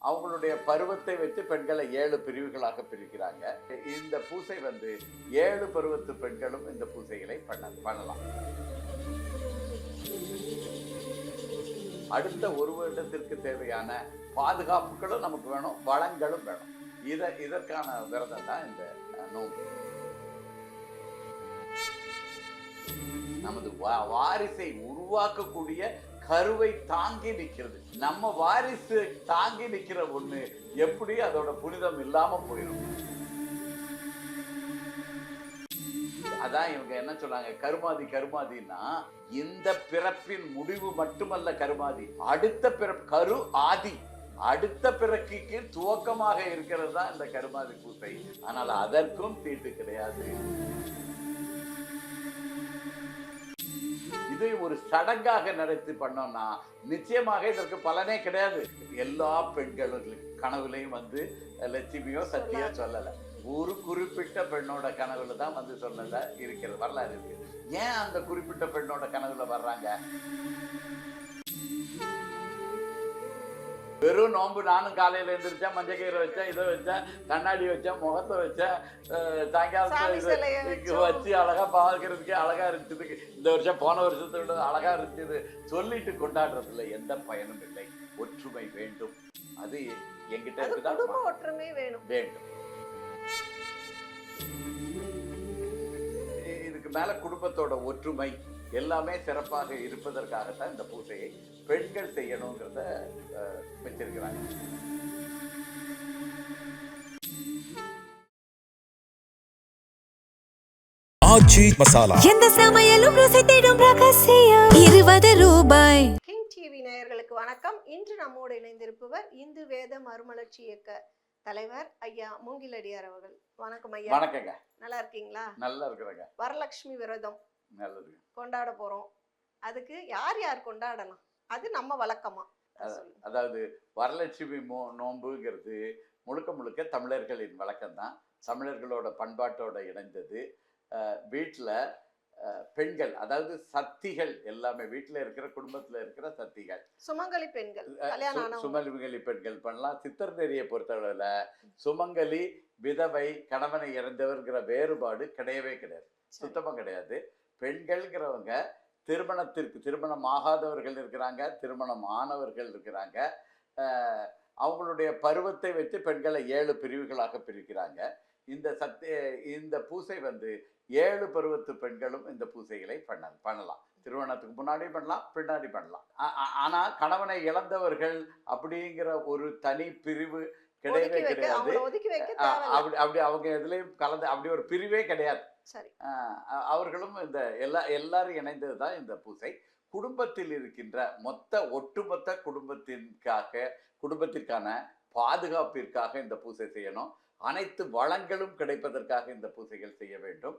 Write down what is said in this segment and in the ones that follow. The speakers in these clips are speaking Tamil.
அவங்களுடைய பருவத்தை வச்சு பெண்களை 7 பிரிவுகளாக பிரிக்கிறாங்க. இந்த பூசை 7 பருவத்து பெண்களும் இந்த பூசைகளை பண்ணலாம். அடுத்த ஒரு வருடத்திற்கு தேவையான பாதுகாப்புகளும் நமக்கு வேணும், வளங்களும் வேணும். இதற்கான விரதம் தான் இந்த நோன்பு. நமது வாரிசை உருவாக்கக்கூடிய கருவை தாங்கி நிற்கிறது. நம்ம வாரிசு தாங்கி நிற்கிற ஒண்ணு எப்படி அதோட புனிதம் இல்லாம போயிடும். அதான் இவங்க என்ன சொன்னாங்க, கருமாதின்னா இந்த பிறப்பின் முடிவு மட்டுமல்ல கருமாதி, அடுத்த பிறப்பு கரு ஆதி, அடுத்த பிறக்கிக்கு துவக்கமாக இருக்கிறது தான் இந்த கருமாதி பூசை. ஆனால் அதற்கும் தீட்டு கிடையாது. இதை ஒரு சடங்காக நடத்தி பண்ணோம்னா நிச்சயமாக இதற்கு பலனே கிடையாது. எல்லா பெண்களும் கனவுலையும் லட்சுமியோ சக்தியோ சொல்லல, ஒரு குறிப்பிட்ட பெண்ணோட கனவுல தான் சொன்னதா இருக்கிறது, வரலாறு இருக்கு. ஏன் அந்த குறிப்பிட்ட பெண்ணோட கனவுல வர்றாங்க? வெறும் நோன்பு, நானும் காலையில எழுந்திரிச்சேன், மஞ்சக்கீரை வச்சேன், இதை வச்சேன், கண்ணாடி வச்சேன், முகத்தை வச்சேன், சாயங்காலத்துல வச்சு அழகா பார்க்கறதுக்கே அழகா இருந்துச்சு, இந்த வருஷம் போன வருஷத்தை விட அழகா இருந்துச்சு சொல்லிட்டு கொண்டாடுறதுல எந்த பயனும் இல்லை. ஒற்றுமை வேண்டும். அது என்கிட்ட இருக்குதான், ஒற்றுமை வேண்டும். இதுக்கு மேல குடும்பத்தோட ஒற்றுமை எல்லாமே சிறப்பாக இருப்பதற்காகத்தான் இந்த பூசையை பெண்கள் செய்யணுங்கிறத வச்சிருக்கிறாங்க. ஆச்சி மசாலா, எந்த சமையலும் ருசி தேடும் ரகசியம். 20 ரூபாய். கிங் டிவி நேயர்களுக்கு வணக்கம். இன்று நம்மோடு இணைந்திருப்பவர் இந்து வேத மறுமலர்ச்சி இயக்க தலைவர் ஐயா மூங்கிலடியார் அவர்கள். வணக்கம் ஐயா. வணக்கங்க. நல்லா இருக்கீங்களா? நல்லா இருக்கிறேங்க. வரலட்சுமி விரதம் நல்லது கொண்டாட போறோம். அதுக்கு யார் கொண்டாடலாம், அது நம்ம வழக்கமா? அதாவது வரலட்சுமி நோன்புங்கிறது முழுக்க தமிழர்களின் வழக்கம் தான். தமிழர்களோட பண்பாட்டோட இணைந்தது. வீட்டில் பெண்கள், அதாவது சத்திகள் எல்லாமே, வீட்டில் இருக்கிற குடும்பத்தில் இருக்கிற சத்திகள், சுமங்கலி பெண்கள், சுமங்கலி பெண்கள் பண்ணலாம். சித்தர் நெறியை பொறுத்தளவில் சுமங்கலி, விதவை, கணவனை இறந்தவர்கிற வேறுபாடு கிடையவே கிடையாது, சுத்தமாக கிடையாது. பெண்கள்ங்கிறவங்க திருமணம் ஆகாதவர்கள் இருக்கிறாங்க, திருமணம் ஆனவர்கள் இருக்கிறாங்க. அவங்களுடைய பருவத்தை வச்சு பெண்களை 7 பிரிவுகளாக பிரிக்கிறாங்க. இந்த பூசை 7 பருவத்து பெண்களும் இந்த பூசைகளை பண்ணலாம். திருமணத்துக்கு முன்னாடி பண்ணலாம், பின்னாடி பண்ணலாம். ஆனா கணவனை இழந்தவர்கள் அப்படிங்கிற ஒரு தனி பிரிவு கிடையவே கிடையாது. அப்படி அவங்க எதுலையும் கலந்து அப்படி ஒரு பிரிவே கிடையாது. அவர்களும் இந்த எல்லாரும் இணைந்தது தான் இந்த பூசை. குடும்பத்தில் இருக்கின்ற ஒட்டுமொத்த குடும்பத்திற்கான பாதுகாப்பிற்காக இந்த பூசை செய்யணும். அனைத்து வளங்களும் கிடைப்பதற்காக இந்த பூசைகள் செய்ய வேண்டும்.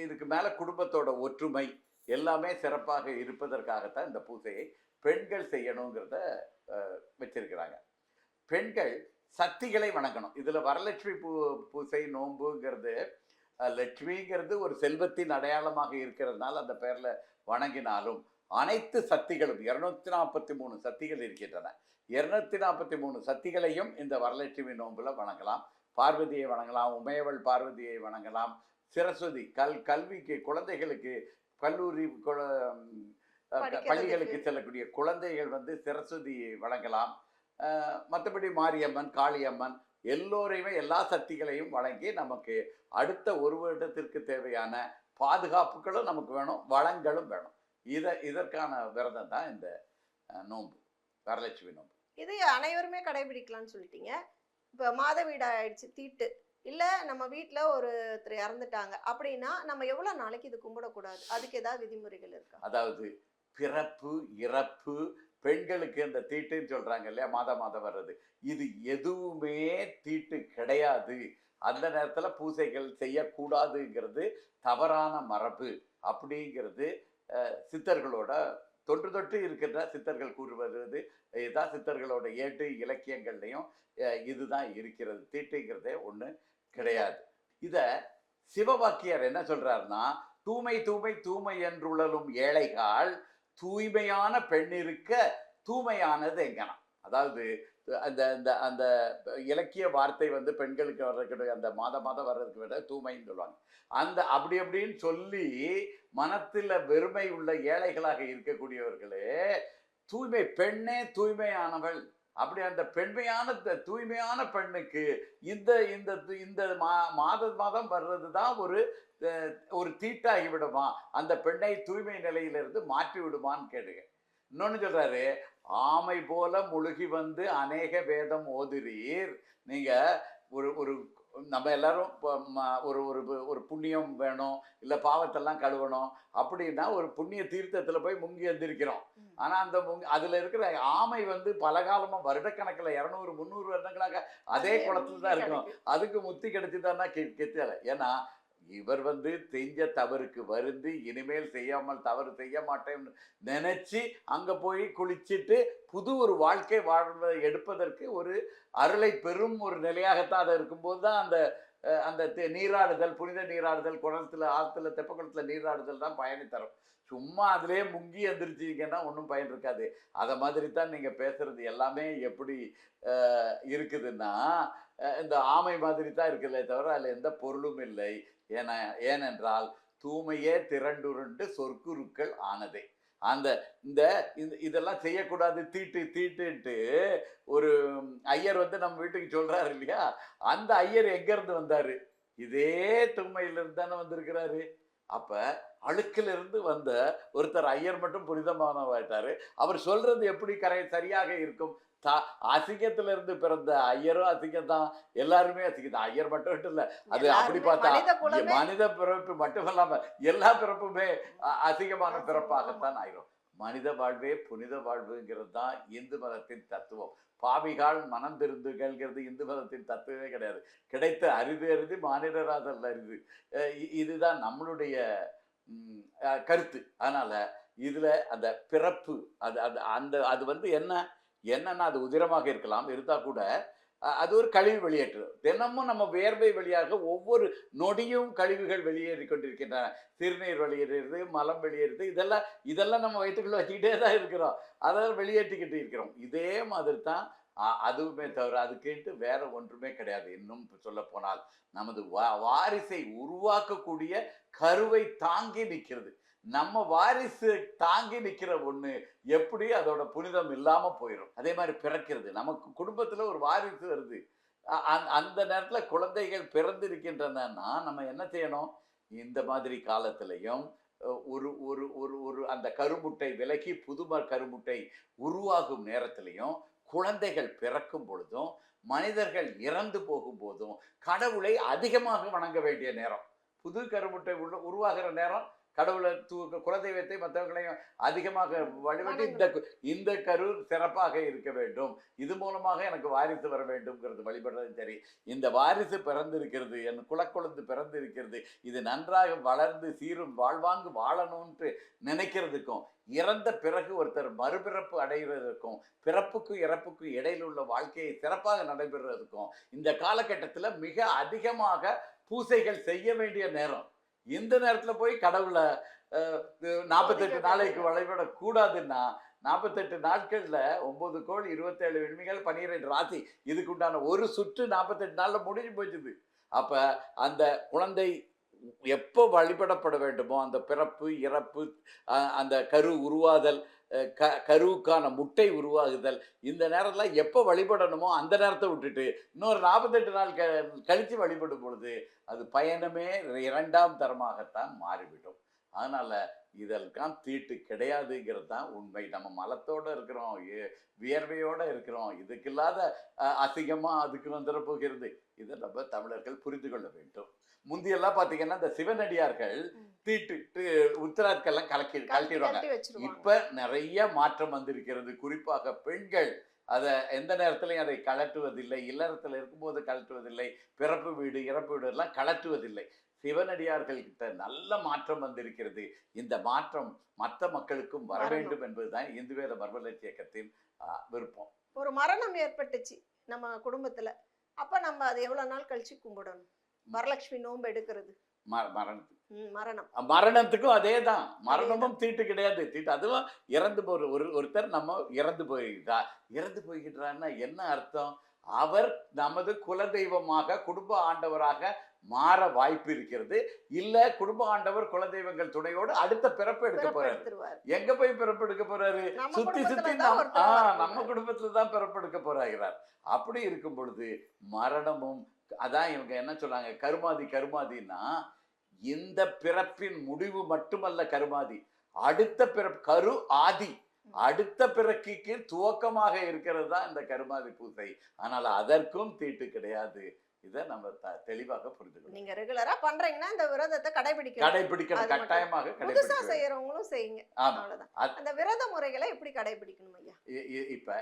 இதுக்கு மேல குடும்பத்தோட ஒற்றுமை எல்லாமே சிறப்பாக இருப்பதற்காகத்தான் இந்த பூசையை பெண்கள் செய்யணுங்கிறத வச்சிருக்கிறாங்க. பெண்கள் சக்திகளை வணங்கணும். இதுல வரலட்சுமி பூசை நோன்புங்கிறது, லட்சுமிங்கிறது ஒரு செல்வத்தின் அடையாளமாக இருக்கிறதுனால அந்த பேர்ல வணங்கினாலும் அனைத்து சக்திகளும் 243 சக்திகள் இருக்கின்றன. 243 சக்திகளையும் இந்த வரலட்சுமி நோன்புல வணங்கலாம். பார்வதியை வணங்கலாம், உமையவள் பார்வதியை வணங்கலாம், சரஸ்வதி கல்விக்கு, குழந்தைகளுக்கு, கல்லூரி பள்ளிகளுக்கு செல்லக்கூடிய குழந்தைகள் சரஸ்வதியை வணங்கலாம். மற்றபடி மாரியம்மன், காளியம்மன் எல்லோரையுமே, எல்லா சக்திகளையும் வழங்கி நமக்கு அடுத்த ஒரு வருடத்திற்கு தேவையான பாதுகாப்புகளும் நமக்கு வேணும், வளங்களும் வேணும். இதற்கான விரதம் தான் இந்த நோன்பு, வரலட்சுமி நோன்பு. இது அனைவருமே கடைபிடிக்கலாம்னு சொல்லிட்டீங்க. இப்போ மாதவீடு ஆயிடுச்சு, தீட்டு இல்லை, நம்ம வீட்டில் ஒருத்தர் இறந்துட்டாங்க அப்படின்னா நம்ம எவ்வளோ நாளைக்கு இது கும்பிடக்கூடாது? அதுக்கு ஏதாவது விதிமுறைகள் இருக்கா? அதாவது பிறப்பு, இறப்பு, பெண்களுக்கு இந்த தீட்டுன்னு சொல்றாங்க இல்லையா, மாதம் வர்றது, இது எதுவுமே தீட்டு கிடையாது. அந்த நேரத்துல பூசைகள் செய்யக்கூடாதுங்கிறது தவறான மரபு அப்படிங்கிறது சித்தர்களோட தொன்று இருக்கின்ற சித்தர்கள் கூறுவது இதுதான். சித்தர்களோட 8 இலக்கியங்கள்லையும் இதுதான் இருக்கிறது. தீட்டுங்கிறதே ஒண்ணு கிடையாது. இத சிவவாக்கியர் என்ன சொல்றாருன்னா, தூய்மை என்றுழலும் ஏழைகால் தூய்மையான பெண் இருக்க தூய்மையானது எங்கனா. அதாவது அந்த அந்த அந்த இலக்கிய வார்த்தை வந்து பெண்களுக்கு வர்றதுக்கு அந்த மாதம் வர்றதுக்கு விட தூய்மைன்னு சொல்லுவாங்க. அந்த அப்படி அப்படின்னு சொல்லி மனத்தில் வெறுமை உள்ள ஏழைகளாக இருக்கக்கூடியவர்களே தூய்மை பெண்ணே தூய்மையானவள். அப்படி அந்த பெண்மையான தூய்மையான பெண்ணுக்கு இந்த இந்த இந்த மாதம் வர்றது தான் ஒரு தீட்டாகி விடுமா, அந்த பெண்ணை தூய்மை நிலையிலிருந்து மாற்றி விடுமான்னு கேளுங்க. இன்னொன்னு சொல்றாரு, ஆமை போல முழுகி வந்து அநேக வேதம் ஓதுறீர். நீங்க ஒரு ஒரு நம்ம எல்லாரும் ஒரு ஒரு ஒரு புண்ணியம் வேணும், இல்லை பாவத்தெல்லாம் கழுவணும் அப்படின்னா ஒரு புண்ணிய தீர்த்தத்தில் போய் முங்கி எந்திருக்கிறோம். ஆனால் அந்த அதில் இருக்கிற ஆமை வந்து பல காலமாக வருடக்கணக்கில் 200 300 வருடங்களாக அதே குளத்துல தான் இருக்கணும். அதுக்கு முத்தி கிடைச்சிதான்னா கெத்தல. ஏன்னா இவர் வந்து செஞ்ச தவறுக்கு வருந்தி இனிமேல் செய்யாமல் தவறு செய்ய மாட்டேன்னு நினைச்சு அங்க போய் குளிச்சுட்டு புது ஒரு வாழ்க்கை வாழ்வதை எடுப்பதற்கு ஒரு அருளை பெரும் ஒரு நிலையாகத்தான் அதை இருக்கும்போது தான் அந்த அந்த நீராடுதல், புனித நீராடுதல், குளத்துல ஆத்துல தெப்ப குளத்துல நீராடுதல் தான் பயனை தரும். சும்மா அதிலே முங்கி எந்திரிச்சிங்கன்னா ஒன்றும் பயன் இருக்காது. அதை மாதிரி தான் நீங்க பேசுறது எல்லாமே எப்படி இருக்குதுன்னா இந்த ஆமை மாதிரி தான் இருக்குல்ல தவிர அதில் எந்த பொருளும் இல்லை. ஏனென்றால் தூய்மையே திரண்டுருண்டு சொற்குருக்கள் ஆனதே. அந்த இந்த இதெல்லாம் செய்யக்கூடாது தீட்டுன்ட்டு ஒரு ஐயர் வந்து நம்ம வீட்டுக்கு சொல்றாரு இல்லையா, அந்த ஐயர் எங்க இருந்து வந்தாரு? இதே தூய்மையிலிருந்து தானே வந்திருக்கிறாரு. அப்ப அழுக்கில் இருந்து வந்த ஒருத்தர் ஐயர் மட்டும் புனிதமானவாயிட்டாரு. அவர் சொல்றது எப்படி சரியாக இருக்கும்? அசிங்கத்துல இருந்து பிறந்த ஐயரும் அசிங்கம் தான், எல்லாருமே அசிங்கம். ஐயர் மட்டும் இல்ல, அது அப்படி பார்த்தா மனித பிறப்பு மட்டும் இல்லாம எல்லா பிறப்புமே அசிங்கமான பிறப்பாகத்தான் ஆயிரும். மனித வாழ்வே புனித வாழ்வுங்கிறது தான் இந்து மதத்தின் தத்துவம். பாவிகால் மனம் திருந்துகள்ங்கிறது இந்து மதத்தின் தத்துவமே கிடையாது. கிடைத்த அரிது மானிடராதல் அரிது. இதுதான் நம்மளுடைய கருத்து. அதனால இதுல அந்த பிறப்பு அது வந்து என்னன்னா அது உதிரமாக இருக்கலாம், இருந்தா கூட அது ஒரு கழிவு வெளியேற்று. தினமும் நம்ம வியர்வை வழியாக ஒவ்வொரு நொடியும் கழிவுகள் வெளியேறி கொண்டிருக்கின்றன. சிறுநீர் வெளியேறுறது, மலம் வெளியேறுது, இதெல்லாம் நம்ம வயிற்றுக்குள்ள வச்சுக்கிட்டே தான் இருக்கிறோம். அதாவது வெளியேற்றிக்கிட்டு இருக்கிறோம். இதே மாதிரி தான் அதுவுமே தவிர அதுக்குன்ட்டு வேற ஒன்றுமே கிடையாது. இன்னும் சொல்ல போனால் நமது வாரிசை உருவாக்கக்கூடிய கருவை தாங்கி நிற்கிறது. நம்ம வாரிசு தாங்கி நிற்கிற ஒண்ணு எப்படி அதோட புனிதம் இல்லாம போயிடும். அதே மாதிரி பிறக்கிறது, நமக்கு குடும்பத்துல ஒரு வாரிசு வருது, அந்த நேரத்துல குழந்தைகள் பிறந்திருக்கின்றன. நம்ம என்ன செய்யணும்? இந்த மாதிரி காலத்திலையும் ஒரு ஒரு ஒரு ஒரு அந்த கருமுட்டை விலகி புதும கருமுட்டை உருவாகும் நேரத்திலையும், குழந்தைகள் பிறக்கும் பொழுதும், மனிதர்கள் இறந்து போகும் போதும் கடவுளை அதிகமாக வணங்க வேண்டிய நேரம். புது கருமுட்டை உருவாகிற நேரம் கடவுளை குலதெய்வத்தை மற்றவர்களையும் அதிகமாக வழிபட்டு இந்த கரு சிறப்பாக இருக்க வேண்டும், இது மூலமாக எனக்கு வாரிசு வர வேண்டும்ங்கிறது வழிபடுறது. சரி, இந்த வாரிசு பிறந்திருக்கிறது, என் குலக்குழந்து பிறந்திருக்கிறது, இது நன்றாக வளர்ந்து சீரும் வாழ்வாங்கு வாழணும்னு நினைக்கிறதுக்கும், இறந்த பிறகு ஒருத்தர் மறுபிறப்பு அடைகிறதுக்கும், பிறப்புக்கும் இறப்புக்கும் இடையில் உள்ள வாழ்க்கையை சிறப்பாக நடைபெறுவதற்கும் இந்த காலகட்டத்தில் மிக அதிகமாக பூசைகள் செய்ய வேண்டிய நேரம். இந்த நேரத்துல போய் கடவுளை 48 நாளைக்கு வழிபடக்கூடாதுன்னா, 48 நாட்கள்ல 9 கோள் 27 விண்மீன்கள் 12 ராசி, இதுக்கு உண்டான ஒரு சுற்று 48 நாள்ல முடிஞ்சு போச்சுது. அப்ப அந்த குழந்தை எப்போ வழிபடப்பட வேண்டுமோ, அந்த பிறப்பு இறப்பு, அந்த கரு உருவாதல், கருவுக்கான முட்டை உருவாகுதல், இந்த நேரத்தில் எப்போ வழிபடணுமோ அந்த நேரத்தை விட்டுட்டு இன்னொரு 48 நாள் கழித்து வழிபடும் பொழுது அது பயணமே 2ஆம் தரமாகத்தான் மாறிவிடும். அதனால இதெல்லாம் தீட்டு கிடையாதுங்கிறது தான் உண்மை. நம்ம மலத்தோடு இருக்கிறோம், வியர்வையோடு இருக்கிறோம், இதுக்கு இல்லாத அசிங்கமாக அதுக்கு வந்துட போகிறது. இதை நம்ம தமிழர்கள் புரிந்து கொள்ள வேண்டும். முந்தியெல்லாம் பார்த்தீங்கன்னா இந்த சிவனடியார்கள் தீட்டு உத்திராட்கெல்லாம் கழட்டிடுவாங்க. இப்ப நிறைய மாற்றம் வந்திருக்கிறது. குறிப்பாக பெண்கள் அதை எந்த நேரத்திலையும் அதை கழட்டுவதில்லை, இல்லறத்தில் இருக்கும்போது கழட்டுவதில்லை, பிறப்பு வீடு இறப்பு வீடு எல்லாம் கழட்டுவதில்லை. சிவனடியார்கள் கிட்ட நல்ல மாற்றம் வந்திருக்கிறது. இந்த மாற்றம் மற்ற மக்களுக்கும் வர வேண்டும் என்பதுதான் இந்து வேத மர்மலட்சி இயக்கத்தின் விருப்பம். ஒரு மரணம் ஏற்பட்டுச்சு நம்ம குடும்பத்துல, அப்ப நம்ம அது எவ்வளவு நாள் கழிச்சு கும்பிடணும்? வரலட்சுமி நோன்பு எடுக்கிறது மரணத்துக்கு மரணம். மரணத்துக்கும் அதே தான். மரணமும் தீட்டு கிடையாது. தீட்டு அதுவும் இறந்து போற ஒருத்தர் நம்ம இறந்து போய்கிறார்னா என்ன அர்த்தம்? அவர் நமது குலதெய்வமாக குடும்ப ஆண்டவராக மாற வாய்ப்பு இருக்கிறது. இல்ல குடும்ப ஆண்டவர் குலதெய்வங்கள் துணையோடு அடுத்த பிறப்பு எடுக்க போறாரு. எங்க போய் பிறப்பு எடுக்க போறாரு? சுத்தி சுத்தி நம்ம குடும்பத்துல தான் பிறப்பு எடுக்க போறாகிறார். அப்படி இருக்கும் பொழுது மரணமும் அதான் இவங்க என்ன சொன்னாங்க, கருமாதின்னா இந்த பிறப்பின் முடிவு மட்டுமல்ல கருமாதி, அடுத்த பிறப்பு கரு ஆதி, அடுத்த பிறக்கிக்கு துவக்கமாக இருக்கிறது தான் இந்த கருமாதி பூசை. ஆனால் அதற்கும் தீட்டு கிடையாது. இதை நம்ம தெளிவாக புரிஞ்சுக்கணும். நீங்க ரெகுலரா பண்றீங்கன்னா இந்த விரதத்தை கடைபிடிக்கணும். கட்டாயமாக புதுசா செய்யறவங்களும் செய்யுங்க. அவ்வளவுதான். அந்த விரத முறைகளை எப்படி கடைபிடிக்கணும் ஐயா? இப்ப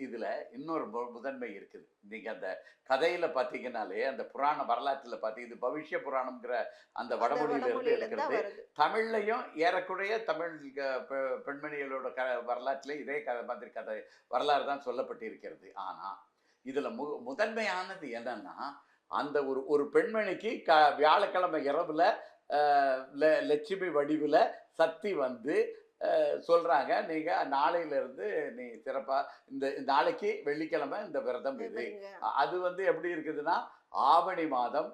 இதுல இன்னொரு முதன்மை இருக்குது. நீங்க அந்த கதையில பாத்தீங்கன்னாலே அந்த புராண வரலாற்றுல இது பவிஷ்ய புராணம்ங்கிற அந்த வடமொழியில இருந்து எடுக்கிறது. தமிழ்லையும் ஏறக்குறைய தமிழ் பெண்மணிகளோட வரலாற்றுல இதே மாதிரி கதை வரலாறு தான் சொல்லப்பட்டு இருக்கிறது. ஆனா இதுல முதன்மையானது என்னன்னா, அந்த ஒரு பெண்மணிக்கு வியாழக்கிழமை இரவுல லட்சுமி வடிவுல சக்தி வந்து சொல்றாங்க, நீங்க நாளையில இருந்து நீ சிறப்பா இந்த நாளைக்கு வெள்ளிக்கிழமை இந்த விரதம் இது. அது எப்படி இருக்குதுன்னா, ஆவணி மாதம்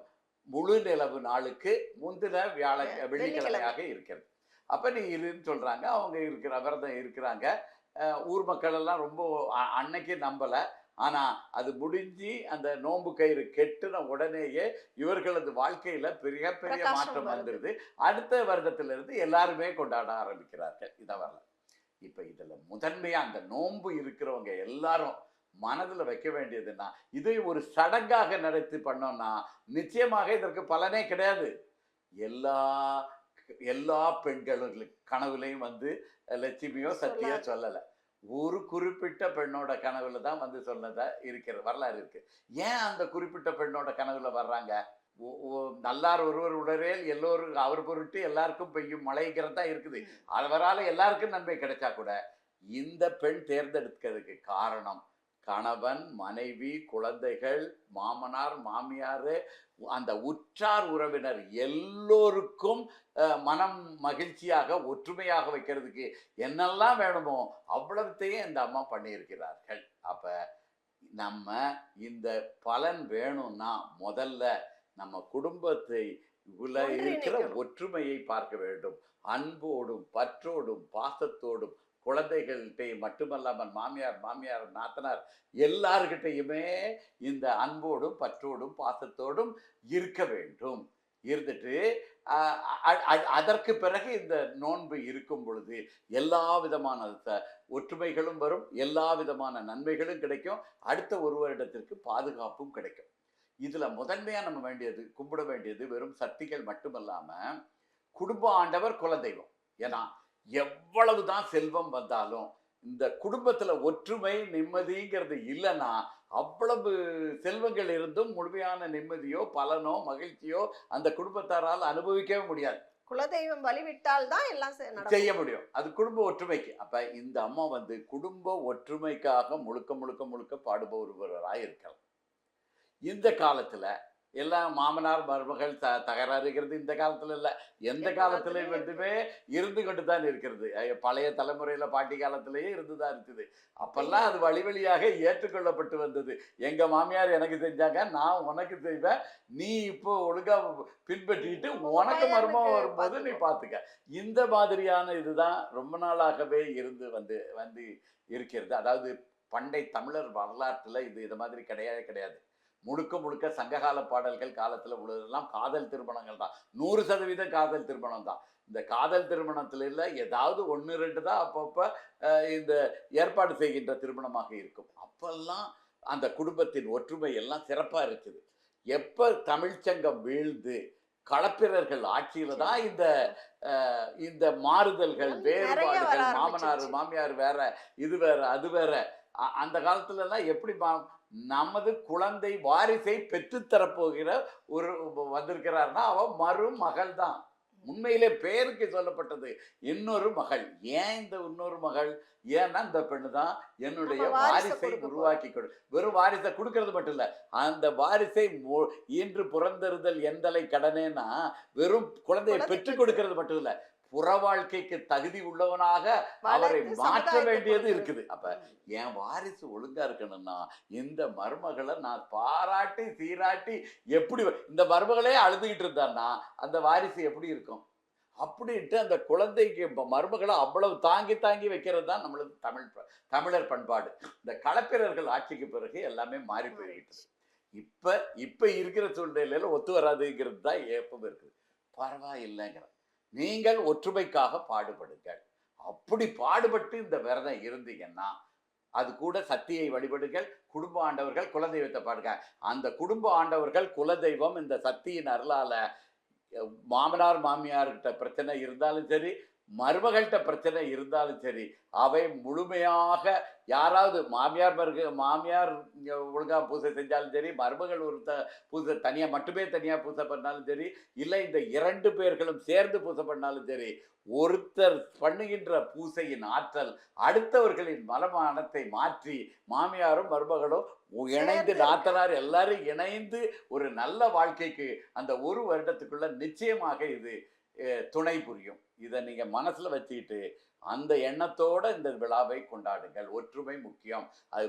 முழு நிலவு நாளுக்கு முந்தின வெள்ளிக்கிழமையாக இருக்கிறது. அப்ப நீ இருன்னு சொல்றாங்க. அவங்க விரதம் இருக்கிறாங்க. ஊர் மக்கள் எல்லாம் ரொம்ப அன்னைக்கு நம்பல. ஆனா அது முடிஞ்சு அந்த நோன்பு கயிறு கெட்டுன உடனேயே இவர்களது வாழ்க்கையில பெரிய மாற்றம் வந்துருது. அடுத்த வருடத்திலிருந்து எல்லாருமே கொண்டாட ஆரம்பிக்கிறார்கள். இதை வரல. இப்ப இதுல முதன்மையா அந்த நோன்பு இருக்கிறவங்க எல்லாரும் மனதுல வைக்க வேண்டியதுன்னா, இதை ஒரு சடங்காக நடத்தி பண்ணோம்னா நிச்சயமாக இதற்கு பலனே கிடையாது. எல்லா பெண்களும் கனவுலையும் லட்சுமியோ சக்தியோ சொல்லல. ஒரு குறிப்பிட்ட பெண்ணோட கனவுல தான் சொன்னதா இருக்கிற வரலாறு இருக்கு. ஏன் அந்த குறிப்பிட்ட பெண்ணோட கனவுல வர்றாங்க? நல்லார் ஒருவர் உடரேல் எல்லோரும் அவர் பொருட்டு எல்லாருக்கும் பெய்யும் மழைங்கிறது தான் இருக்குது. அவரால் எல்லாருக்கும் நன்மை கிடைச்சா கூட இந்த பெண் தேர்ந்தெடுக்கிறதுக்கு காரணம் கணவன், மனைவி, குழந்தைகள், மாமனார், மாமியார், அந்த உற்றார் உறவினர் எல்லோருக்கும் மனம் மகிழ்ச்சியாக ஒற்றுமையாக வைக்கிறதுக்கு என்னெல்லாம் வேணுமோ அவ்வளவுத்தையும் இந்த அம்மா பண்ணியிருக்கிறார்கள். அப்ப நம்ம இந்த பலன் வேணும்னா முதல்ல நம்ம குடும்பத்தை இருக்கிற ஒற்றுமையை பார்க்க வேண்டும். அன்போடும் பற்றோடும் பாசத்தோடும் குழந்தைகள்கிட்ட மட்டுமல்லாமல் மாமியார் நாத்தனார் எல்லார்கிட்டையுமே இந்த அன்போடும் பற்றோடும் பாசத்தோடும் இருக்க வேண்டும். இருந்துட்டு அதற்கு பிறகு இந்த நோன்பு இருக்கும் பொழுது எல்லா விதமான ஒற்றுமைகளும் வரும், எல்லா விதமான நன்மைகளும் கிடைக்கும், அடுத்த ஒரு வருடத்திற்கு பாதுகாப்பும் கிடைக்கும். இதுல முதன்மையா நம்ம கும்பிட வேண்டியது வெறும் சக்திகள் மட்டுமல்லாம குடும்ப ஆண்டவர் குலதெய்வம். ஏன்னா எவ்வளவுதான் செல்வம் வந்தாலும் இந்த குடும்பத்துல ஒற்றுமை நிம்மதிங்கிறது இல்லைன்னா அவ்வளவு செல்வங்கள் இருந்தும் முழுமையான நிம்மதியோ பலனோ மகிழ்ச்சியோ அந்த குடும்பத்தாரால் அனுபவிக்கவே முடியாது. குலதெய்வம் வழிவிட்டால் தான் எல்லாம் செய்ய முடியும். அது குடும்ப ஒற்றுமைக்கு. அப்ப இந்த அம்மா குடும்ப ஒற்றுமைக்காக முழுக்க பாடுபவராக இருக்கலாம். இந்த காலத்துல எல்லாம் மாமனார் மருமகள் தகராறுகிறது இந்த காலத்துல இல்ல, எந்த காலத்திலயும் இருந்து கொண்டு தான் இருக்கிறது. பழைய தலைமுறையில பாட்டி காலத்திலேயே இருந்துதான் இருக்குது. அப்பெல்லாம் அது வழியாக ஏற்றுக்கொள்ளப்பட்டு வந்தது. எங்க மாமியார் எனக்கு செஞ்சாங்க, நான் உனக்கு செய்வேன், நீ இப்போ ஒழுங்கா பின்பற்றிட்டு உனக்கு மருமகம் வரும்போது நீ பாத்துக்க. இந்த மாதிரியான இதுதான் ரொம்ப நாளாகவே இருந்து வந்து இருக்கிறது. அதாவது பண்டை தமிழர் வரலாற்றுல இது மாதிரி கிடையாது. முழுக்க சங்ககால பாடல்கள் காலத்துல உள்ளதெல்லாம் காதல் திருமணங்கள் தான். 100% காதல் திருமணம் தான். இந்த காதல் திருமணத்துல இல்ல ஏதாவது 1-2 தான் அப்பப்ப இந்த ஏற்பாடு செய்கின்ற திருமணமாக இருக்கும். அப்பெல்லாம் அந்த குடும்பத்தின் ஒற்றுமை எல்லாம் சிறப்பா இருக்குது. எப்ப தமிழ்ச்சங்கம் வீழ்ந்து களப்பிரர்கள் ஆட்சியில தான் இந்த மாறுதல்கள், வேறுபாடுகள், மாமனார் மாமியார் வேற, இது வேற, அது வேற. அந்த காலத்துல எல்லாம் எப்படி நமது குழந்தை வாரிசை பெற்றுத்தரப்போகிற ஒரு வந்திருக்கிறார்னா அவ மருமகள் தான். உண்மையிலே பேருக்கு சொல்லப்பட்டது இன்னொரு மகள். ஏன் இந்த இன்னொரு மகள்? ஏன்னா இந்த பெண்ணு தான் என்னுடைய நம்ம வாரிசை வாரிசை கொடுக்க உருவாக்கி கொடு. வெறும் வாரிசை கொடுக்கறது மட்டும் இல்ல, அந்த வாரிசை ஈன்று புறந்தறுதல் எந்தலை கடனேன்னா வெறும் குழந்தையை குழந்தை பெற்றுக் கொடுக்கிறது மட்டும் இல்ல, புற வாழ்க்கைக்கு தகுதி உள்ளவனாக அவரை வளர்த்து மாற்ற சமுதாயத்தை வேண்டியது கொடுக்கிறது. இருக்குது. அப்ப என் வாரிசு ஒழுங்கா இருக்கணும்னா இந்த மருமகளை நான் பாராட்டி சீராட்டி எப்படி இந்த மருமகளே அழுதுகிட்டு இருந்தான்னா அந்த வாரிசு எப்படி இருக்கும்? அப்படின்ட்டு அந்த குழந்தைக்கு மருமகளை அவ்வளவு தாங்கி தாங்கி வைக்கிறது தான் நம்மளுக்கு தமிழர் பண்பாடு. இந்த களப்பிரர்கள் ஆட்சிக்கு பிறகு எல்லாமே மாறி போய்கிட்டு இப்ப இருக்கிற சூழ்நிலையில ஒத்து வராதுங்கிறது தான் ஏப்பம் இருக்குது. பரவாயில்லைங்கிற நீங்கள் ஒற்றுமைக்காக பாடுபடுங்கள். அப்படி பாடுபட்டு இந்த விரதம் இருந்தீங்கன்னா அது கூட சக்தியை வழிபடுங்கள். குடும்ப ஆண்டவர்கள் குலதெய்வத்தை பாடுங்க. அந்த குடும்ப ஆண்டவர்கள் குலதெய்வம் இந்த சக்தியின் அருளால மாமனார் மாமியார்கிட்ட பிரச்சனை இருந்தாலும் சரி, மருமகள்கிட்ட பிரச்சனை இருந்தாலும் சரி, அவை முழுமையாக யாராவது மாமியார் ஒழுங்கா பூஜை செஞ்சாலும் சரி, மருமகள் பூஜை மட்டுமே தனியா பூஜை பண்ணாலும் சரி, இல்லை இந்த 2 பேர்களும் சேர்ந்து பூஜை பண்ணாலும் சரி, ஒருத்தர் பண்ணுகின்ற பூசையின் ஆற்றல் அடுத்தவர்களின் மனத்தை மாற்றி மாமியாரும் மருமகளும் இணைந்து நாத்தனார் எல்லாரும் இணைந்து ஒரு நல்ல வாழ்க்கைக்கு அந்த 1 வருடத்துக்குள்ள நிச்சயமாக இது துணை புரியும். இதை நீங்க மனசுல வச்சுக்கிட்டு அந்த எண்ணத்தோட இந்த விழாவை கொண்டாடுங்கள். ஒற்றுமை முக்கியம். அது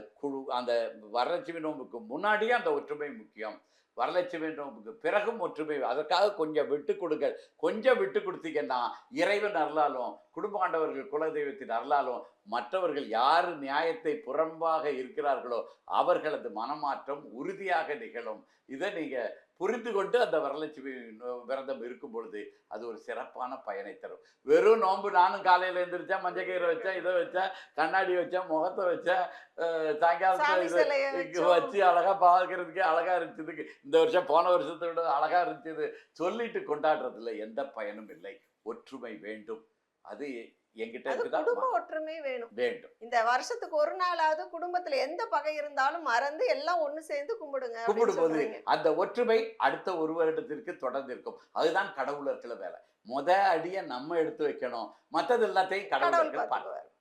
அந்த வரலட்சுமி நோம்புக்கு முன்னாடியே அந்த ஒற்றுமை முக்கியம். வரலட்சுமி நோம்புக்கு பிறகும் ஒற்றுமை. அதற்காக கொஞ்சம் விட்டு கொடுங்கள். கொஞ்சம் விட்டு கொடுத்தீங்கன்னா இறைவன் அருளாலும் குடும்ப ஆண்டவர்கள் குலதெய்வத்தின் அருளாலும் மற்றவர்கள் யாரு நியாயத்தை புறம்பாக இருக்கிறார்களோ அவர்களது மனமாற்றம் உறுதியாக நிகழும். இதை நீங்க புரிந்து கொண்டு அந்த வரலட்சுமி விரதம் இருக்கும் பொழுது அது ஒரு சிறப்பான பயனை தரும். வெறும் நோன்பு நானும் காலையில எழுந்திரிச்சேன், மஞ்சள் கயிறு வச்சேன், இதை வச்சேன், கண்ணாடி வச்சேன், முகத்தை வச்சேன், சாயங்காலத்தை வச்சு அழகா பார்க்கறதுக்கே அழகா இருந்துச்சு, இந்த வருஷம் போன வருஷத்தை விட அழகா இருந்துச்சு சொல்லிட்டு கொண்டாடுறதுல எந்த பயனும் இல்லை. ஒற்றுமை வேண்டும். அது என்கிட்ட குடும்ப ஒற்றுமை வேண்டும். இந்த வருஷத்துக்கு ஒரு நாளாவது குடும்பத்துல எந்த பகை இருந்தாலும் மறந்து எல்லாம் ஒண்ணு சேர்ந்து கும்பிடும்போது அந்த ஒற்றுமை அடுத்த 1 வருடத்திற்கு தொடர்ந்து இருக்கும். அதுதான் கடவுளர்கள வேலை. அடியை நம்ம எடுத்து வைக்கணும், மற்றது எல்லாத்தையும் கடவுளர்கள் பார்ப்பார்.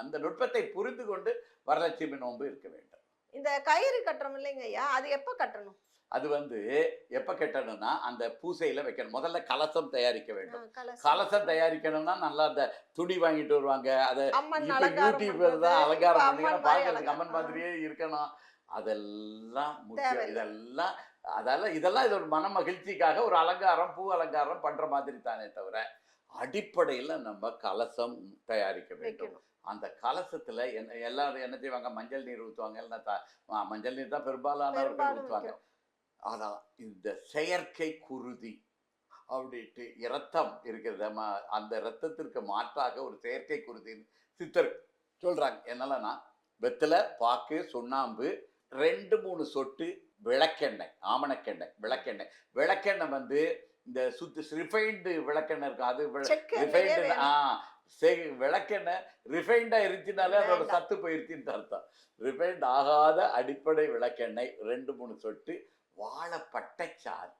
அந்த நுட்பத்தை புரிந்து கொண்டு வரலட்சுமி நோன்பு இருக்க வேண்டும். இந்த கயிறு கட்டுறோம் இல்லைங்க ஐயா, அது எப்ப கட்டணும்? அது எப்ப கட்டணும்னா அந்த பூசையில வைக்கணும். முதல்ல கலசம் தயாரிக்க வேண்டும். கலசம் தயாரிக்கணும்னா நல்லா அந்த துணி வாங்கிட்டு வருவாங்க. அதை யூடியூப்ல தான் அலங்காரம் பண்ணீங்கன்னா பார்க்கறதுக்கு அம்மன் மாதிரியே இருக்கணும். அதெல்லாம் முக்கியம். இதெல்லாம் இது ஒரு மன மகிழ்ச்சிக்காக ஒரு அலங்காரம், பூ அலங்காரம் பண்ற மாதிரி தானே தவிர அடிப்படையில் நம்ம கலசம் தயாரிக்க வேண்டும். அந்த கலசத்துல எல்லாரும் என்ன செய்வாங்க? மஞ்சள் நீர் ஊற்றுவாங்க. இல்லைன்னா மஞ்சள் நீர் தான் பெரும்பாலானவர்கள் ஊற்றுவாங்க. ஆனா இந்த செயற்கை குருதி அப்படின்ட்டு இரத்தம் இருக்கிறது, அந்த இரத்தத்திற்கு மாற்றாக ஒரு செயற்கை குருதின்னு சித்தர் சொல்றாங்க. என்னன்னா வெத்தலை, பாக்கு, சுண்ணாம்பு, 2-3 சொட்டு விளக்கெண்ணெய், ஆமணக்கெண்ணெய், விளக்கெண்ணெய் இந்த ரிஃபைன்டு விளக்கெண்ணெய் இருக்கும். அது விளக்கெண்ணெய் ரிஃபைண்டா இருந்துச்சுனாலே அதோட சத்து போயிருச்சுன்னு அர்த்தம். ரிஃபைண்ட் ஆகாத அடிப்படை விளக்கெண்ணெய் 2-3 சொட்டு, வாழைப்பட்டைச்சாறு,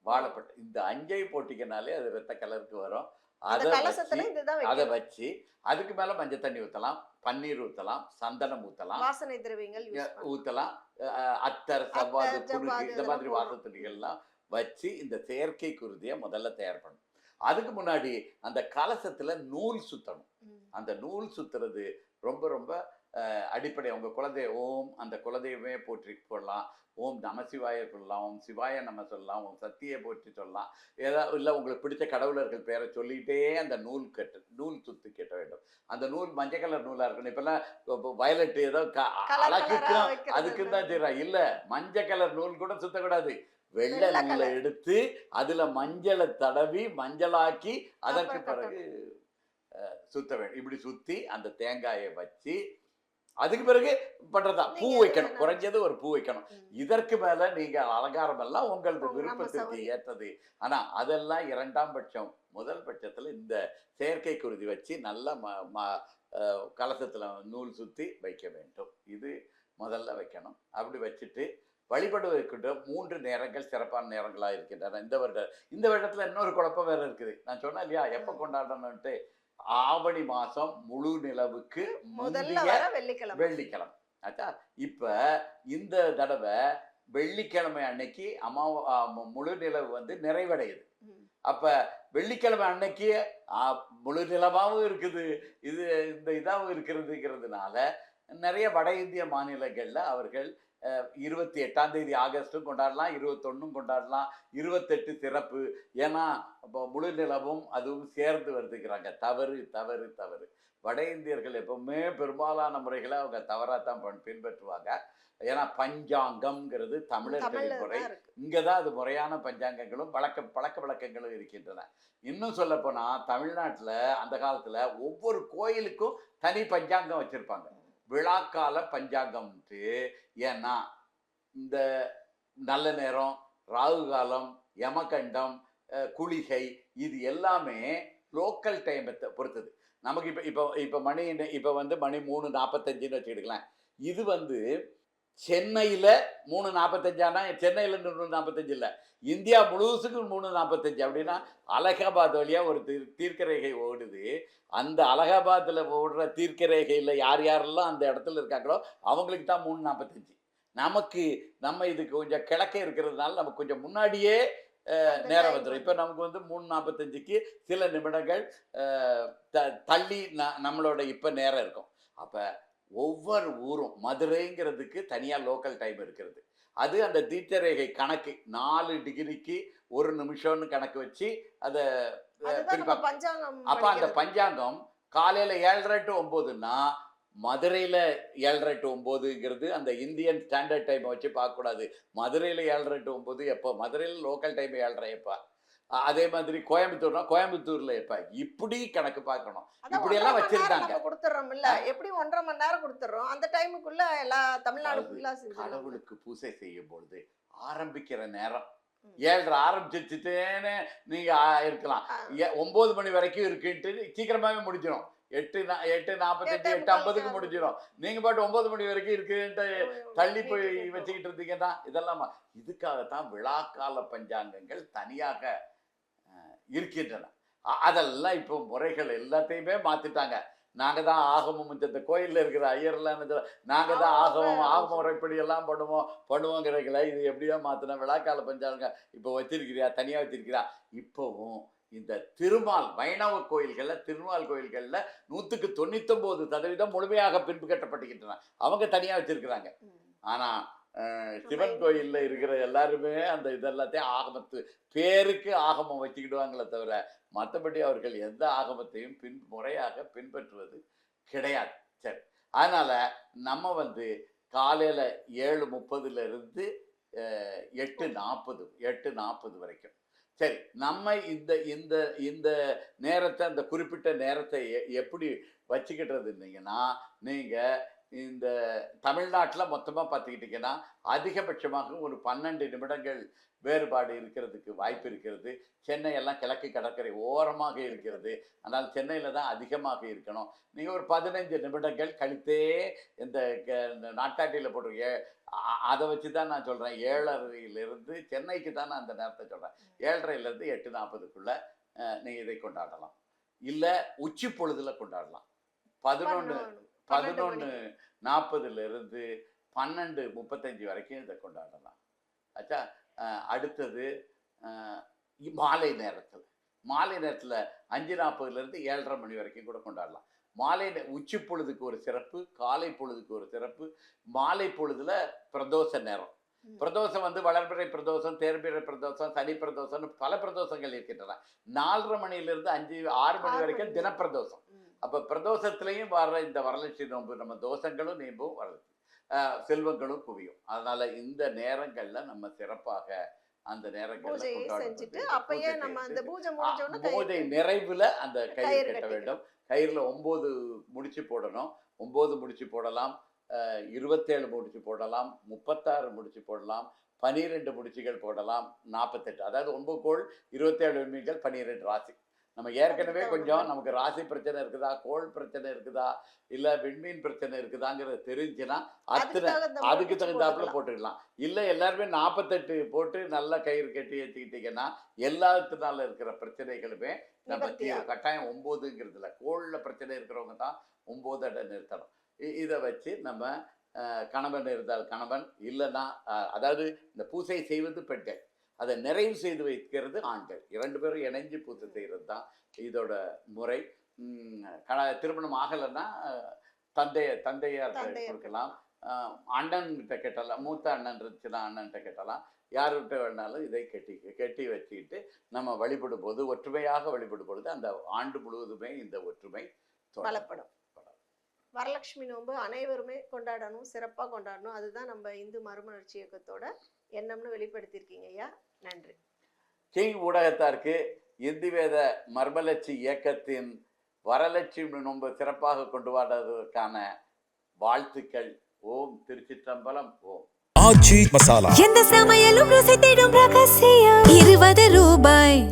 வாழைப்பட்டை, இந்த 5 போட்டிக்கனாலே அது வெத்த கலருக்கு வரும். அதை வச்சு அதுக்கு மேல மஞ்சள் தண்ணி ஊற்றலாம், பன்னீர் ஊற்றலாம், சந்தனம் ஊற்றலாம், வாசனை திரவியங்கள் ஊற்றலாம், அத்தர், செவ்வாது, குறுக்கு, இந்த மாதிரி வாசத்துணிகள்லாம் வச்சு இந்த செயற்கை குருதியை முதல்ல தயார் பண்ணணும். அதுக்கு முன்னாடி அந்த கலசத்துல நூல் சுத்தணும். அந்த நூல் சுத்துறது ரொம்ப ரொம்ப அடிப்படை. உங்க ஓம் அந்த குலதெய்வமே போற்றி போடலாம், ஓம் நமசிவாய சொல்லலாம், ஓம் சிவாய நம்ம சொல்லலாம், ஓம் சத்தியை போற்றி சொல்லலாம். ஏதாவது இல்லை உங்களுக்கு பிடிச்ச கடவுளர்கள் பேரை சொல்லிகிட்டே அந்த நூல் சுத்து கட்ட வேண்டும். அந்த நூல் மஞ்சள் கலர் நூலாக இருக்கணும். இப்போல்லாம் வயலட் ஏதோ அழகுக்கும் அதுக்கு தான் செய்யறாங்க. இல்லை, மஞ்சள் கலர் நூல் கூட சுத்தக்கூடாது. வெள்ளை நூலை எடுத்து அதுல மஞ்சளை தடவி மஞ்சளாக்கி அதற்கு பிறகு சுத்த வேண்டும். இப்படி சுத்தி அந்த தேங்காயை வச்சு அதுக்கு பிறகு பண்றதா பூ வைக்கணும். குறைஞ்சது ஒரு பூ வைக்கணும். இதற்கு மேல நீங்க அலங்காரம் எல்லாம் உங்களது விருப்பத்திற்கு ஏற்றது. ஆனா அதெல்லாம் 2ஆம் பட்சம். முதல் பட்சத்துல இந்த செயற்கை குருதி வச்சு நல்ல கலசத்துல நூல் சுத்தி வைக்க வேண்டும். இது முதல்ல வைக்கணும். அப்படி வச்சுட்டு வழிபடுவதற்கு 3 நேரங்கள் சிறப்பான நேரங்களாக இருக்கின்றன இந்த வருடத்துல இன்னொரு குழப்பம் வேற இருக்குது. நான் சொன்னேன் இல்லையா எப்ப கொண்டாடணும்ட்டு, ஆவணி மாசம் முழு நிலவுக்கு முதல்ல முந்தைய வர வெள்ளிக்கிழமை. வெள்ளிக்கிழமை. ஆச்சா, இப்ப இந்த தடவை வெள்ளிக்கிழமை அன்னைக்கு முழு நிலவு வந்து நிறைவடையுது. ம். அப்ப வெள்ளிக்கிழமை அன்னைக்கு முழு நிலமாவும் இருக்குது, இது இந்த இதாகவும் இருக்கிறதுங்கிறதுனால நிறைய வட இந்திய மாநிலங்கள்ல அவர்கள் 28ஆம் தேதி ஆகஸ்டும் கொண்டாடலாம், 21 கொண்டாடலாம், 28 சிறப்பு. ஏன்னா இப்போ முழு நிலவும் அதுவும் சேர்ந்து வருதுங்கிறாங்க. தவறு தவறு தவறு. வட இந்தியர்கள் எப்பவுமே பெரும்பாலான முறைகளை அவங்க தவறாத்தான் பின்பற்றுவாங்க. ஏன்னா பஞ்சாங்கம்ங்கிறது தமிழர்களின் தமிழ்ல முறை. தான் இருக்கு. இங்கதான் அது முறையான பஞ்சாங்கங்களும் பழக்க வழக்கங்களும் இருக்கின்றன. இன்னும் சொல்ல போனா தமிழ்நாட்டுல அந்த காலத்துல ஒவ்வொரு கோயிலுக்கும் தனி பஞ்சாங்கம் வச்சிருப்பாங்க, விழாக்கால பஞ்சாங்கம்ட்டு. ஏன்னா இந்த நல்ல நேரம், ராகு காலம், யமகண்டம், குளிகை, இது எல்லாமே லோக்கல் டைமத்தை பொறுத்தது. நமக்கு இப்போ மணி இப்போ வந்து மணி 3:45ன்னு வச்சுக்கிட்டுக்கலாம். இது வந்து சென்னையில் 3:45 சென்னையில் 3:45 இல்லை, இந்தியா முழுசுக்கு 3:45. அப்படின்னா அலகாபாத் வழியாக ஒரு தீர்க்கரேகை ஓடுது. அந்த அலகாபாத்தில் ஓடுற தீர்க்கரேகையில் யார் யாரெல்லாம் அந்த இடத்துல இருக்காங்களோ அவங்களுக்கு தான் 3:45. நம்ம இதுக்கு கொஞ்சம் கிழக்கே இருக்கிறதுனால நமக்கு கொஞ்சம் முன்னாடியே நேரம் வந்துடும். இப்போ நமக்கு வந்து 3:45க்கு சில நிமிடங்கள் தள்ளி நம்மளோட இப்போ நேரம் இருக்கும். அப்போ ஒவ்வொரு ஊரும், மதுரைங்கிறதுக்கு தனியாக லோக்கல் டைம் இருக்கிறது. அது அந்த தீர்க்கரேகை கணக்கு 4 டிகிரிக்கு 1 நிமிஷம்னு கணக்கு வச்சு அதை பஞ்சாங்கம். அப்ப அந்த பஞ்சாங்கம் காலையில 7:30 to 9ன்னா மதுரையில 7:30 to 9ங்கிறது அந்த இந்தியன் ஸ்டாண்டர்ட் டைமை வச்சு பார்க்கக்கூடாது. மதுரையில 7:30 to 9 எப்போ, மதுரையில் லோக்கல் டைம் 7:30 எப்போ. அதே மாதிரி கோயம்புத்தூர்னா கோயம்புத்தூர்ல எப்ப, இப்படி கணக்கு பார்க்கணும். இப்படி எல்லாம் வச்சிருந்தாங்க. கொடுத்துறோம் இல்ல, எப்படி 1.5 மணி நேரம் கொடுத்துறோம், அந்த டைமுக்குள்ள எல்லா தமிழ்நாடு ஃபுல்லா கடவுளுக்கு பூசை செய்யும் பொழுது ஆரம்பிக்கிற நேரம் 7:30 ஆரம்பிச்சுட்டேன்னு நீங்க இருக்கலாம். 9 மணி வரைக்கும் இருக்குன்ட்டு சீக்கிரமாவே முடிஞ்சிடும். 8:45 8:50க்கு முடிஞ்சிடும். நீங்க பாட்டு 9 மணி வரைக்கும் இருக்குன்ட்டு தள்ளி போய் வச்சுக்கிட்டு இருந்தீங்கன்னா இதெல்லாம். இதுக்காகத்தான் விழாக்கால பஞ்சாங்கங்கள் தனியாக இருக்கின்றன. அதெல்லாம் இப்போ முறைகள் எல்லாத்தையுமே மாத்திட்டாங்க. நாங்க தான் ஆகமம், இந்த கோயில்ல இருக்கிற ஐயர்லாம் நாங்க தான் ஆகம முறைப்படி எல்லாம் பண்ணுவோங்கிறீங்களா. இது எப்படியோ மாத்தினா விழாக்கால பஞ்சாங்க இப்போ வச்சிருக்கிறியா, தனியா வச்சிருக்கிறா. இப்போவும் இந்த திருமால் வைணவ கோயில்களில், திருமால் கோயில்களில் 99% முழுமையாக பின்பற்றப்பட்டுக்கின்றன. அவங்க தனியாக வச்சிருக்கிறாங்க. ஆனால் சிவன் கோயிலில் இருக்கிற எல்லாருமே அந்த இதெல்லாத்தையும் ஆகமத்து பேருக்கு ஆகமம் வச்சுக்கிடுவாங்களே தவிர மற்றபடி அவர்கள் எந்த ஆகமத்தையும் முறையாக பின்பற்றுவது கிடையாது. சரி, அதனால் நம்ம வந்து காலையில் 7:30 8:40 வரைக்கும். சரி, நம்ம இந்த நேரத்தை, அந்த குறிப்பிட்ட நேரத்தை எப்படி வச்சுக்கிட்டதுன்னீங்கன்னா, நீங்கள் இந்த தமிழ்நாட்டில் மொத்தமாக பார்த்துக்கிட்டிங்கன்னா அதிகபட்சமாக ஒரு 12 நிமிடங்கள் வேறுபாடு இருக்கிறதுக்கு வாய்ப்பு இருக்கிறது. சென்னையெல்லாம் கிழக்கு கடற்கரை ஓரமாக இருக்கிறது. அதனால் சென்னையில் தான் அதிகமாக இருக்கணும். நீங்கள் ஒரு 15 நிமிடங்கள் கழித்தே இந்த நாட்காட்டியில் போட்டிருக்க அதை வச்சு தான் நான் சொல்கிறேன். 7:30 சென்னைக்கு தான் நான் அந்த நேரத்தை சொல்கிறேன். 7:30 8:40க்குள்ளே நீங்கள் இதை கொண்டாடலாம். இல்லை உச்சி பொழுதில் கொண்டாடலாம். 11:40 12:35 வரைக்கும் இதை கொண்டாடலாம். ஆச்சா, அடுத்தது மாலை நேரத்தில் 5:40 7:30 மணி வரைக்கும் கூட கொண்டாடலாம். உச்சி பொழுதுக்கு ஒரு சிறப்பு, காலை பொழுதுக்கு ஒரு சிறப்பு. மாலை பொழுதுல பிரதோஷ நேரம். பிரதோஷம் வந்து வளர்பிறை பிரதோஷம், தேர்பிறை பிரதோஷம், சனி பிரதோஷம்னு பல பிரதோஷங்கள் இருக்கின்றன. 4:30 மணியிலிருந்து 6 மணி வரைக்கும் தினப்பிரதோஷம். அப்ப பிரதோஷத்திலையும் வர்ற இந்த வரலட்சுமி நோன்பு நம்ம தோஷங்களும் நீம்பும் வருது, செல்வங்களும் குவியும். அதனால இந்த நேரங்கள்ல நம்ம சிறப்பாக அந்த நேரங்கள்ல பூஜை நிறைவுல அந்த கயிறு கட்ட வேண்டும். கயிறுல 9 முடிச்சு போடணும். 9 முடிச்சு போடலாம், 27 முடிச்சு போடலாம், 36 முடிச்சு போடலாம், 12 முடிச்சுகள் போடலாம், 48. அதாவது 9 கோள் 27 மீன்கள் 12 ராசி. நம்ம ஏற்கனவே கொஞ்சம் நமக்கு ராசி பிரச்சனை இருக்குதா, கோள் பிரச்சனை இருக்குதா, இல்ல விண்மீன் பிரச்சனை இருக்குதாங்கிறது தெரிஞ்சுன்னா அதுக்கு தகுந்தாப்புல போட்டுக்கலாம். இல்ல எல்லாருமே 48 போட்டு நல்ல கயிறு கட்டி வச்சுக்கிட்டீங்கன்னா எல்லாத்தினால இருக்கிற பிரச்சனைகளுமே நம்ம கட்டாயம் 9ங்கிறதுல கோள்ல பிரச்சனை இருக்கிறவங்க தான் 9 அடை நிறுத்தணும். இதை வச்சு நம்ம கணவன் இருந்தால் கணவன், இல்லைன்னா அதாவது இந்த பூசை செய்வது பெண்கள், அதை நிறைவு செய்து வைக்கிறது ஆண்கள். 2 பேரும் இணைஞ்சு பூசை செய்கிறது தான் இதோட முறை. திருமணம் ஆகலைன்னா தந்தையார் கொடுக்கலாம், அண்ணன் கிட்ட கேட்டலாம், மூத்த அண்ணன் இருந்துச்சுன்னா அண்ணன்கிட்ட கேட்டலாம், யார்கிட்ட வேணாலும் இதை கட்டி வச்சுக்கிட்டு நம்ம வழிபடும் போது, ஒற்றுமையாக வழிபடும் பொழுது அந்த ஆண்டு முழுவதுமே இந்த ஒற்றுமை பலப்படும். வரலட்சுமி நோன்பு அனைவருமே கொண்டாடணும், சிறப்பாக கொண்டாடணும். அதுதான் நம்ம இந்து மறுமலர்ச்சி இயக்கத்தோட எண்ணம்னு வெளிப்படுத்தியிருக்கீங்க ஐயா. நன்றி. கிங் ஊடகத்தாருக்கு இந்து வேத மர்மலட்சி இயக்கத்தின் வரலட்சுமி நோன்பு சிறப்பாக கொண்டு வருவதற்கான வாழ்த்துக்கள். ஓம் திருச்சிற்றம்பலம். ஓம் ஆச்சி மசாலா. எந்த சமையலும் ருசி தேடும் ரகசியம் 20 ரூபாய்.